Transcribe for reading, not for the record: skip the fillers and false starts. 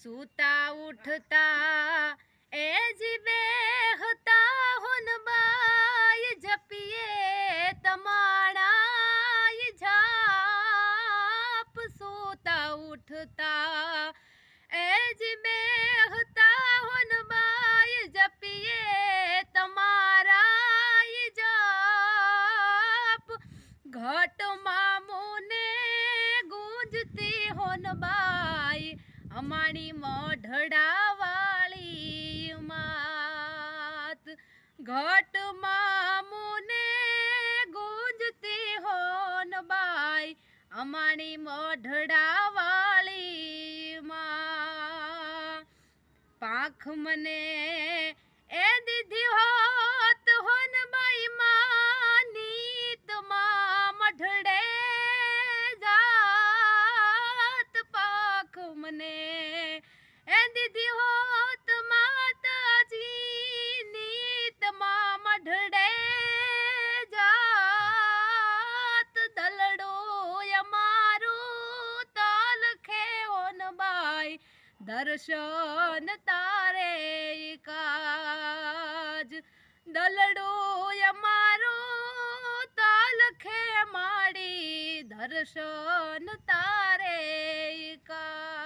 सूता उठता ए जी बेहता हुन बाय जपिए तमाणाय झाप सूता उठता ए जी बेहता हुन बाय जपिए तमाराय जाप घट मामुने गूंजती होन बाई अमाणी मोढड़ा वाली मात घट मामुने गूंजती होन बाई अमाणी मोढड़ा वाली माँ पाख मने ए दीदी होत होन बाई मानीत माँ मढड़े जात पाख मने ए दीदी होत माताजी नीत माँ मढड़े जात दलड़ो यमारू ताल खे होन बाई दर्शन तारे काज दलड़ो यमारो ताल खे माड़ी दर्शन तारे काज।